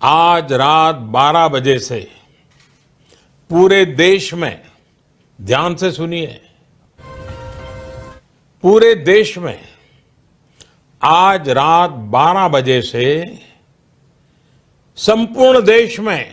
आज रात 12 बजे से पूरे देश में, ध्यान से सुनिए, पूरे देश में आज रात 12 बजे से संपूर्ण देश में।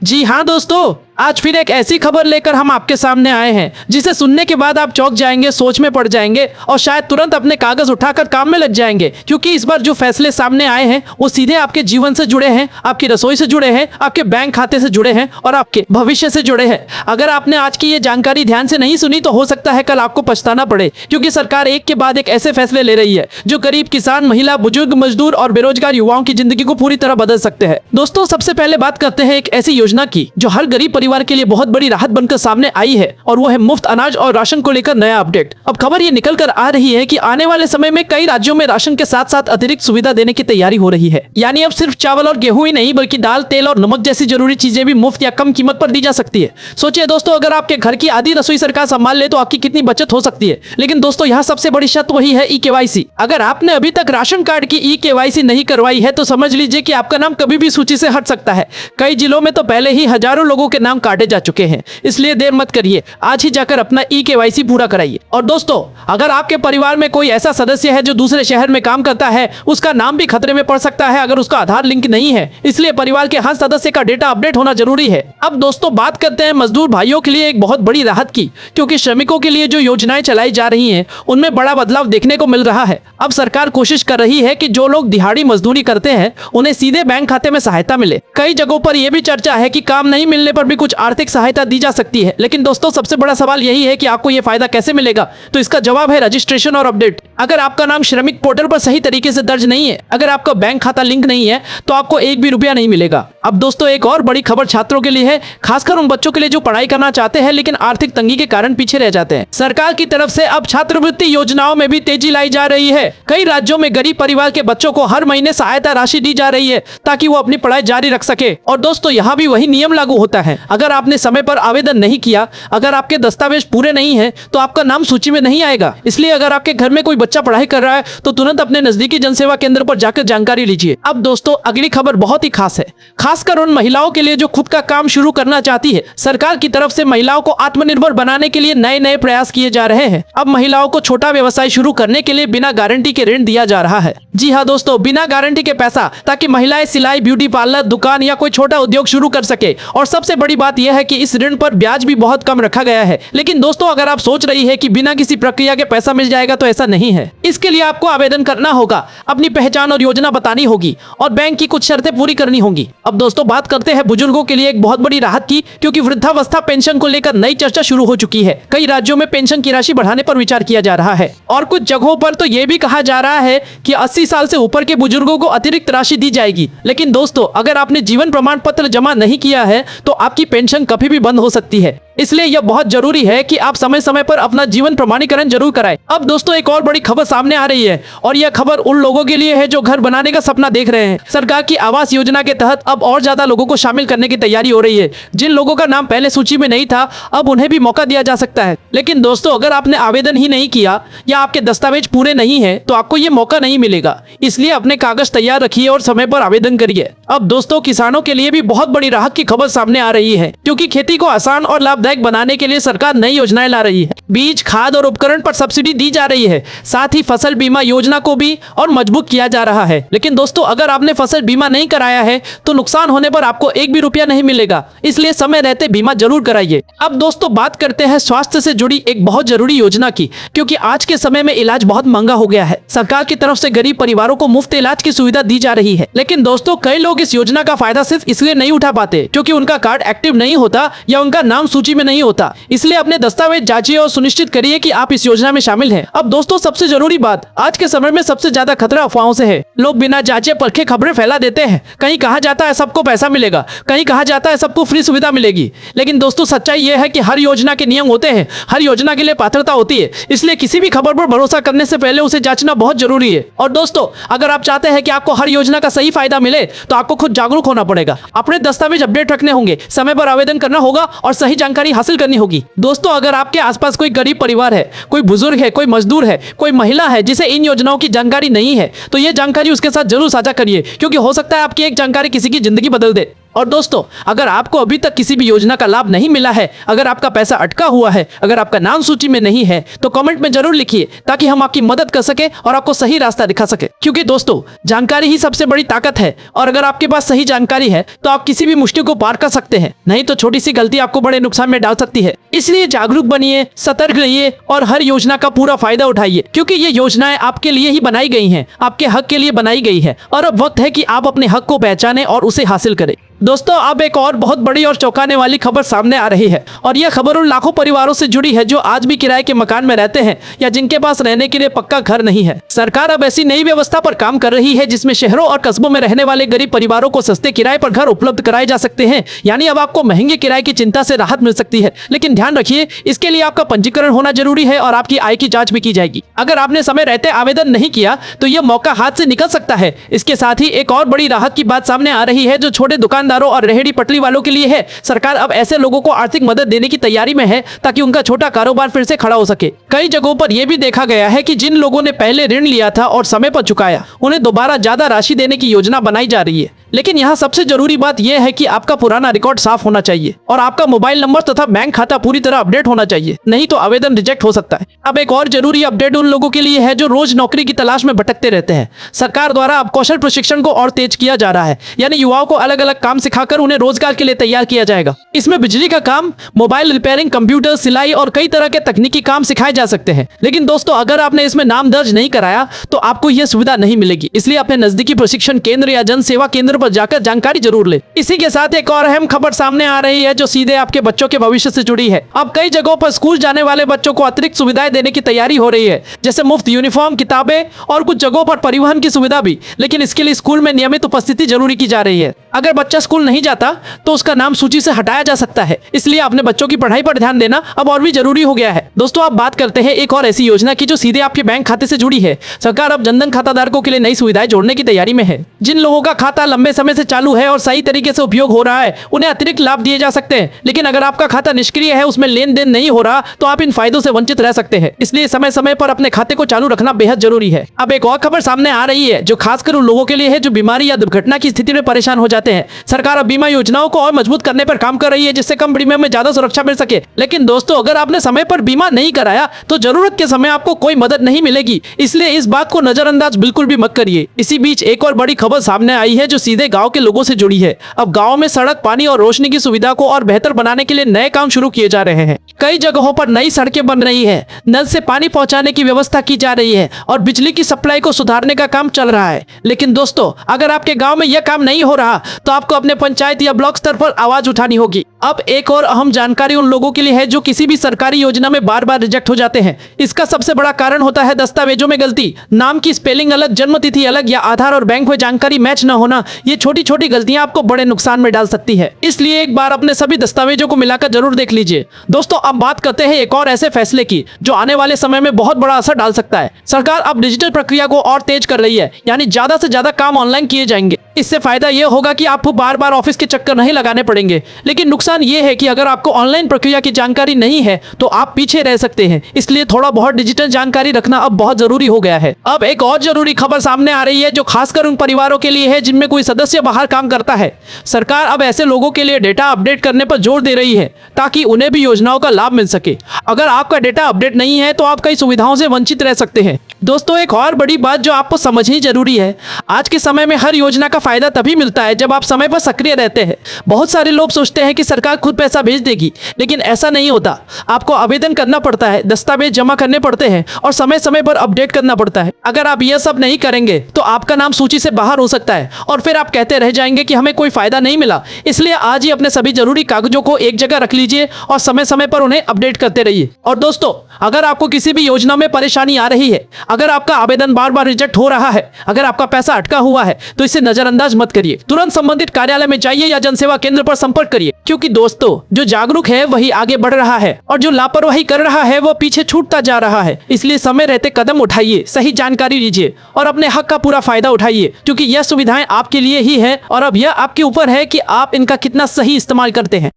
जी हाँ दोस्तों, आज फिर एक ऐसी खबर लेकर हम आपके सामने आए हैं जिसे सुनने के बाद आप चौंक जाएंगे, सोच में पड़ जाएंगे और शायद तुरंत अपने कागज उठाकर काम में लग जाएंगे, क्योंकि इस बार जो फैसले सामने आए हैं वो सीधे आपके जीवन से जुड़े हैं, आपकी रसोई से जुड़े हैं, आपके बैंक खाते से जुड़े हैं और आपके भविष्य से जुड़े हैं। अगर आपने आज की ये जानकारी ध्यान से नहीं सुनी तो हो सकता है कल आपको पछताना पड़े, क्योंकि सरकार एक के बाद एक ऐसे फैसले ले रही है जो गरीब किसान, महिला, बुजुर्ग, मजदूर और बेरोजगार युवाओं की जिंदगी को पूरी तरह बदल सकते हैं। दोस्तों, सबसे पहले बात करते हैं एक ऐसी योजना की जो हर गरीब परिवार के लिए बहुत बड़ी राहत बनकर सामने आई है, और वो है मुफ्त अनाज और राशन को लेकर नया अपडेट। अब खबर ये निकल कर आ रही है कि आने वाले समय में कई राज्यों में राशन के साथ साथ अतिरिक्त सुविधा देने की तैयारी हो रही है। यानी अब सिर्फ चावल और गेहूं ही नहीं बल्कि दाल, तेल और नमक जैसी जरूरी चीजें भी मुफ्त या कम कीमत पर दी जा सकती है। सोचिए दोस्तों, अगर आपके घर की आधी रसोई सरकार संभाल ले तो आपकी कितनी बचत हो सकती है। लेकिन दोस्तों, यहाँ सबसे बड़ी शर्त वही है ई-केवाईसी। अगर आपने अभी तक राशन कार्ड की ई-केवाईसी नहीं करवाई है तो समझ लीजिए कि आपका नाम कभी भी सूची से हट सकता है। कई जिलों में तो पहले ही हजारों लोगों के नाम काटे जा चुके हैं, इसलिए देर मत करिए, आज ही जाकर अपना ई-केवाईसी पूरा कराइए। और दोस्तों, अगर आपके परिवार में कोई ऐसा सदस्य है जो दूसरे शहर में काम करता है, उसका नाम भी खतरे में पड़ सकता है अगर उसका आधार लिंक नहीं है, इसलिए परिवार के हर सदस्य का डेटा अपडेट होना जरूरी है। अब दोस्तों, बात करते हैं मजदूर भाइयों के लिए एक बहुत बड़ी राहत की, क्योंकि श्रमिकों के लिए जो योजनाएं चलाई जा रही हैं उनमें बड़ा बदलाव देखने को मिल रहा है। अब सरकार कोशिश कर रही है कि जो लोग दिहाड़ी मजदूरी करते हैं उन्हें सीधे बैंक खाते में सहायता मिले। कई जगहों पर यह भी चर्चा है कि काम नहीं मिलने पर भी कुछ आर्थिक सहायता दी जा सकती है। लेकिन दोस्तों, सबसे बड़ा सवाल यही है कि आपको यह फायदा कैसे मिलेगा। तो इसका जवाब है रजिस्ट्रेशन और अपडेट। अगर आपका नाम श्रमिक पोर्टल पर सही तरीके से दर्ज नहीं है, अगर आपका बैंक खाता लिंक नहीं है, तो आपको एक भी रुपया नहीं मिलेगा। अब दोस्तों, एक और बड़ी खबर छात्रों के लिए है, खासकर उन बच्चों के लिए जो पढ़ाई करना चाहते हैं लेकिन आर्थिक तंगी के कारण पीछे रह जाते हैं। सरकार की तरफ से अब छात्रवृत्ति योजनाओं में भी तेजी लाई जा रही है। कई राज्यों में गरीब परिवार के बच्चों को हर महीने सहायता राशि दी जा रही है ताकि वो अपनी पढ़ाई जारी रख सके। और दोस्तों, यहाँ भी वही नियम लागू होता है। अगर आपने समय पर आवेदन नहीं किया, अगर आपके दस्तावेज पूरे नहीं है, तो आपका नाम सूची में नहीं आएगा। इसलिए अगर आपके घर में कोई बच्चा पढ़ाई कर रहा है तो तुरंत अपने नजदीकी जनसेवा केंद्र पर जाकर जानकारी लीजिए। अब दोस्तों, अगली खबर बहुत ही खास है, खासकर उन महिलाओं के लिए जो खुद का काम शुरू करना चाहती है। सरकार की तरफ से महिलाओं को आत्मनिर्भर बनाने के लिए नए नए प्रयास किए जा रहे हैं। अब महिलाओं को छोटा व्यवसाय शुरू करने के लिए बिना गारंटी के ऋण दिया जा रहा है। जी हाँ दोस्तों, बिना गारंटी के पैसा, ताकि महिलाएं सिलाई, ब्यूटी पार्लर, दुकान या कोई छोटा उद्योग शुरू कर सके। और सबसे बड़ी बात यह है कि इस ऋण पर ब्याज भी बहुत कम रखा गया है। लेकिन दोस्तों, अगर आप सोच रही है कि बिना किसी प्रक्रिया के पैसा मिल जाएगा, तो ऐसा नहीं है। इसके लिए आपको आवेदन करना होगा, अपनी पहचान और योजना बतानी होगी और बैंक की कुछ शर्तें पूरी करनी होंगी। अब दोस्तों, बात करते हैं बुजुर्गों के लिए एक बहुत बड़ी राहत की, क्योंकि वृद्धावस्था पेंशन को लेकर नई चर्चा शुरू हो चुकी है। कई राज्यों में पेंशन की राशि बढ़ाने पर विचार किया जा रहा है और कुछ जगहों पर तो यह भी कहा जा रहा है कि 80 साल से ऊपर के बुजुर्गों को अतिरिक्त राशि दी जाएगी। लेकिन दोस्तों, अगर आपने जीवन प्रमाण पत्र जमा नहीं किया है तो आपकी पेंशन कभी भी बंद हो सकती है। इसलिए यह बहुत जरूरी है कि आप समय समय पर अपना जीवन प्रमाणीकरण जरूर कराएं। अब दोस्तों, एक और बड़ी खबर सामने आ रही है और यह खबर उन लोगों के लिए है जो घर बनाने का सपना देख रहे हैं। सरकार की आवास योजना के तहत अब और ज्यादा लोगों को शामिल करने की तैयारी हो रही है। जिन लोगों का नाम पहले सूची में नहीं था, अब उन्हें भी मौका दिया जा सकता है। लेकिन दोस्तों, अगर आपने आवेदन ही नहीं किया या आपके दस्तावेज पूरे नहीं है तो आपको ये मौका नहीं मिलेगा। इसलिए अपने कागज तैयार रखिए और समय पर आवेदन करिए। अब दोस्तों, किसानों के लिए भी बहुत बड़ी राहत की खबर सामने आ रही है, क्योंकि खेती को आसान और लाभदायक बनाने के लिए सरकार नई योजनाएं ला रही है। बीज, खाद और उपकरण पर सब्सिडी दी जा रही है। साथ ही फसल बीमा योजना को भी और मजबूत किया जा रहा है। लेकिन दोस्तों, अगर आपने फसल बीमा नहीं कराया है तो नुकसान होने पर आपको एक भी रुपया नहीं मिलेगा। इसलिए समय रहते बीमा जरूर कराइए। अब दोस्तों, बात करते हैं स्वास्थ्य से जुड़ी एक बहुत जरूरी योजना की, क्योंकि आज के समय में इलाज बहुत महंगा हो गया है। सरकार की तरफ से गरीब परिवारों को मुफ्त इलाज की सुविधा दी जा रही है। लेकिन दोस्तों, कई लोग इस योजना का फायदा सिर्फ इसलिए नहीं उठा पाते क्योंकि उनका कार्ड एक्टिव नहीं होता या उनका नाम सूची में नहीं होता। इसलिए अपने दस्तावेज जांचिए और सुनिश्चित करिए कि आप इस योजना में शामिल हैं। अब दोस्तों, सबसे जरूरी बात, आज के समय में सबसे ज्यादा खतरा अफवाहों से है। लोग बिना जांचे परखे खबरें फैला देते हैं। कहीं कहा जाता है सबको पैसा मिलेगा, कहीं कहा जाता है सबको फ्री सुविधा मिलेगी। लेकिन दोस्तों, सच्चाई यह है कि हर योजना के नियम होते हैं, हर योजना के लिए पात्रता होती है। इसलिए किसी भी खबर पर भरोसा करने से पहले उसे जांचना बहुत जरूरी है। और दोस्तों, अगर आप चाहते हैं कि आपको हर योजना का सही फायदा मिले तो आपको खुद जागरूक होना पड़ेगा। अपने दस्तावेज अपडेट रखने होंगे, समय पर आवेदन करना होगा और सही जानकारी जानकारी हासिल करनी होगी। दोस्तों, अगर आपके आसपास कोई गरीब परिवार है, कोई बुजुर्ग है, कोई मजदूर है, कोई महिला है जिसे इन योजनाओं की जानकारी नहीं है, तो ये जानकारी उसके साथ जरूर साझा करिए, क्योंकि हो सकता है आपकी एक जानकारी किसी की जिंदगी बदल दे। और दोस्तों, अगर आपको अभी तक किसी भी योजना का लाभ नहीं मिला है, अगर आपका पैसा अटका हुआ है, अगर आपका नाम सूची में नहीं है, तो कमेंट में जरूर लिखिए, ताकि हम आपकी मदद कर सके और आपको सही रास्ता दिखा सके। क्योंकि दोस्तों, जानकारी ही सबसे बड़ी ताकत है, और अगर आपके पास सही जानकारी है तो आप किसी भी मुश्किल को पार कर सकते हैं। नहीं तो छोटी सी गलती आपको बड़े नुकसान में डाल सकती है। इसलिए जागरूक बनिए, सतर्क रहिए और हर योजना का पूरा फायदा उठाइए, क्योंकि ये योजनाएं आपके लिए ही बनाई गई हैं, आपके हक के लिए बनाई गई है। और अब वक्त है कि आप अपने हक को पहचानें और उसे हासिल करें। दोस्तों, अब एक और बहुत बड़ी और चौंकाने वाली खबर सामने आ रही है, और यह खबर उन लाखों परिवारों से जुड़ी है जो आज भी किराए के मकान में रहते हैं या जिनके पास रहने के लिए पक्का घर नहीं है। सरकार अब ऐसी नई व्यवस्था पर काम कर रही है जिसमें शहरों और कस्बों में रहने वाले गरीब परिवारों को सस्ते किराए पर घर उपलब्ध कराए जा सकते हैं। यानी अब आपको महंगे किराए की चिंता से राहत मिल सकती है। लेकिन ध्यान रखिए, इसके लिए आपका पंजीकरण होना जरूरी है और आपकी आय की जाँच भी की जाएगी। अगर आपने समय रहते आवेदन नहीं किया तो यह मौका हाथ से निकल सकता है। इसके साथ ही एक और बड़ी राहत की बात सामने आ रही है जो छोटे दुकानदारों और रेहड़ी पटरी वालों के लिए है। सरकार अब ऐसे लोगों को आर्थिक मदद देने की तैयारी में है, ताकि उनका छोटा कारोबार फिर से खड़ा हो सके। कई जगहों पर यह भी देखा गया है कि जिन लोगों ने पहले ऋण लिया था और समय पर चुकाया, उन्हें दोबारा ज्यादा राशि देने की योजना बनाई जा रही है। लेकिन यहाँ सबसे जरूरी बात यह है कि आपका पुराना रिकॉर्ड साफ होना चाहिए और आपका मोबाइल नंबर तथा बैंक खाता पूरी तरह अपडेट होना चाहिए, नहीं तो आवेदन रिजेक्ट हो सकता है। अब एक और जरूरी अपडेट उन लोगों के लिए है जो रोज नौकरी की तलाश में भटकते रहते हैं। सरकार द्वारा अब कौशल प्रशिक्षण को और तेज किया जा रहा है, यानी युवाओं को अलग अलग काम सिखाकर उन्हें रोजगार के लिए तैयार किया जाएगा। इसमें बिजली का काम, मोबाइल रिपेयरिंग, कंप्यूटर, सिलाई और कई तरह के तकनीकी काम सिखाए जा सकते हैं। लेकिन दोस्तों, अगर आपने इसमें नाम दर्ज नहीं कराया तो आपको यह सुविधा नहीं मिलेगी। इसलिए अपने नजदीकी प्रशिक्षण केंद्र या जन सेवा केंद्र पर जाकर जानकारी जरूर ले। इसी के साथ एक और अहम खबर सामने आ रही है जो सीधे आपके बच्चों के भविष्य से जुड़ी है। अब कई जगहों पर स्कूल जाने वाले बच्चों को अतिरिक्त सुविधाएं देने की तैयारी हो रही है, जैसे मुफ्त यूनिफॉर्म, किताबें और कुछ जगहों पर परिवहन की सुविधा भी। लेकिन इसके लिए स्कूल में नियमित उपस्थिति जरूरी की जा रही है। अगर बच्चा स्कूल नहीं जाता तो उसका नाम सूची से हटाया जा सकता है। इसलिए अपने बच्चों की पढ़ाई पर ध्यान देना अब और भी जरूरी हो गया है। दोस्तों, अब बात करते हैं एक और ऐसी योजना की जो सीधे आपके बैंक खाते से जुड़ी है। सरकार अब जनधन खाता धारकों के लिए नई सुविधाएं जोड़ने की तैयारी में है। जिन लोगों का खाता लंबे समय से चालू है और सही तरीके से उपयोग हो रहा है, उन्हें अतिरिक्त लाभ दिए जा सकते हैं। लेकिन अगर आपका खाता निष्क्रिय है, उसमें लेन देन नहीं हो रहा, तो आप इन फायदों से वंचित रह सकते हैं। इसलिए समय समय पर अपने खाते को चालू रखना बेहद जरूरी है। अब एक और खबर सामने आ रही है जो खासकर उन लोगों के लिए है जो बीमारी या दुर्घटना की स्थिति में परेशान हो जाते हैं। सरकार अब बीमा योजनाओं को और मजबूत करने पर काम कर रही है, जिससे कम प्रीमियम में ज्यादा सुरक्षा मिल सके। लेकिन दोस्तों, अगर आपने समय पर बीमा नहीं कराया तो जरूरत के समय आपको कोई मदद नहीं मिलेगी। इसलिए इस बात को नजरअंदाज बिल्कुल भी मत करिए। इसी बीच एक और बड़ी खबर सामने आई है जो सीधे गाँव के लोगों से जुड़ी है। अब गाँव में सड़क, पानी और रोशनी की सुविधा को और बेहतर बनाने के लिए नए काम शुरू किए जा रहे हैं। कई जगहों पर नई सड़कें बन रही है, नल से पानी पहुंचाने की व्यवस्था की जा रही है और बिजली की सप्लाई को सुधारने का काम चल रहा है। लेकिन दोस्तों, अगर आपके गांव में यह काम नहीं हो रहा तो आपको अपने पंचायत या ब्लॉक स्तर पर आवाज उठानी होगी। अब एक और अहम जानकारी उन लोगों के लिए है जो किसी भी सरकारी योजना में बार बार रिजेक्ट हो जाते हैं। इसका सबसे बड़ा कारण होता है दस्तावेजों में गलती, नाम की स्पेलिंग अलग, जन्म तिथि अलग या आधार और बैंक में जानकारी मैच न होना। ये छोटी छोटी गलतियां आपको बड़े नुकसान में डाल सकती है। इसलिए एक बार अपने सभी दस्तावेजों को मिलाकर जरूर देख लीजिए। दोस्तों, अब बात करते हैं एक और ऐसे फैसले की जो आने वाले समय में बहुत बड़ा असर डाल सकता है। सरकार अब डिजिटल प्रक्रिया को और तेज कर रही है, यानी ज्यादा से ज्यादा काम ऑनलाइन किए जाएंगे। इससे फायदा यह होगा कि आपको बार बार ऑफिस के चक्कर नहीं लगाने पड़ेंगे। लेकिन नुकसान ये है कि अगर आपको ऑनलाइन प्रक्रिया की जानकारी नहीं है तो आप पीछे रह सकते हैं। इसलिए थोड़ा बहुत डिजिटल जानकारी रखना अब बहुत जरूरी हो गया है। अब एक और जरूरी खबर सामने आ रही है जो खासकर उन परिवारों के लिए है जिनमें कोई सदस्य बाहर काम करता है। सरकार अब ऐसे लोगों के लिए डेटा अपडेट करने पर जोर दे रही है ताकि उन्हें भी योजनाओं का लाभ मिल सके। अगर आपका डेटा अपडेट नहीं है तो आप कई सुविधाओं से वंचित रह सकते हैं। दोस्तों, एक और बड़ी बात जो आपको समझनी जरूरी है, आज के समय में हर योजना का फायदा तभी मिलता है जब आप समय पर सक्रिय रहते हैं। बहुत सारे लोग सोचते हैं कि सरकार खुद पैसा भेज देगी, लेकिन ऐसा नहीं होता। आपको आवेदन करना पड़ता है, दस्तावेज जमा करने पड़ते हैं और समय समय पर अपडेट करना पड़ता है। अगर आप यह सब नहीं करेंगे तो आपका नाम सूची से बाहर हो सकता है और फिर आप कहते रह जाएंगे कि हमें कोई फायदा नहीं मिला। इसलिए आज ही अपने सभी जरूरी कागजों को एक जगह रख लीजिए और समय समय पर उन्हें अपडेट करते रहिए। और दोस्तों, अगर आपको किसी भी योजना में परेशानी आ रही है, अगर आपका आवेदन बार बार रिजेक्ट हो रहा है, अगर आपका पैसा अटका हुआ है, तो इसे नजरअंदाज मत करिए। तुरंत संबंधित कार्यालय में जाइए या जनसेवा केंद्र पर संपर्क करिए, क्योंकि दोस्तों, जो जागरूक है वही आगे बढ़ रहा है और जो लापरवाही कर रहा है वो पीछे छूटता जा रहा है। इसलिए समय रहते कदम उठाइए, सही जानकारी लीजिए और अपने हक का पूरा फायदा उठाइए, क्योंकि यह सुविधाएं आपके लिए ही है और अब यह आपके ऊपर है कि आप इनका कितना सही इस्तेमाल करते हैं।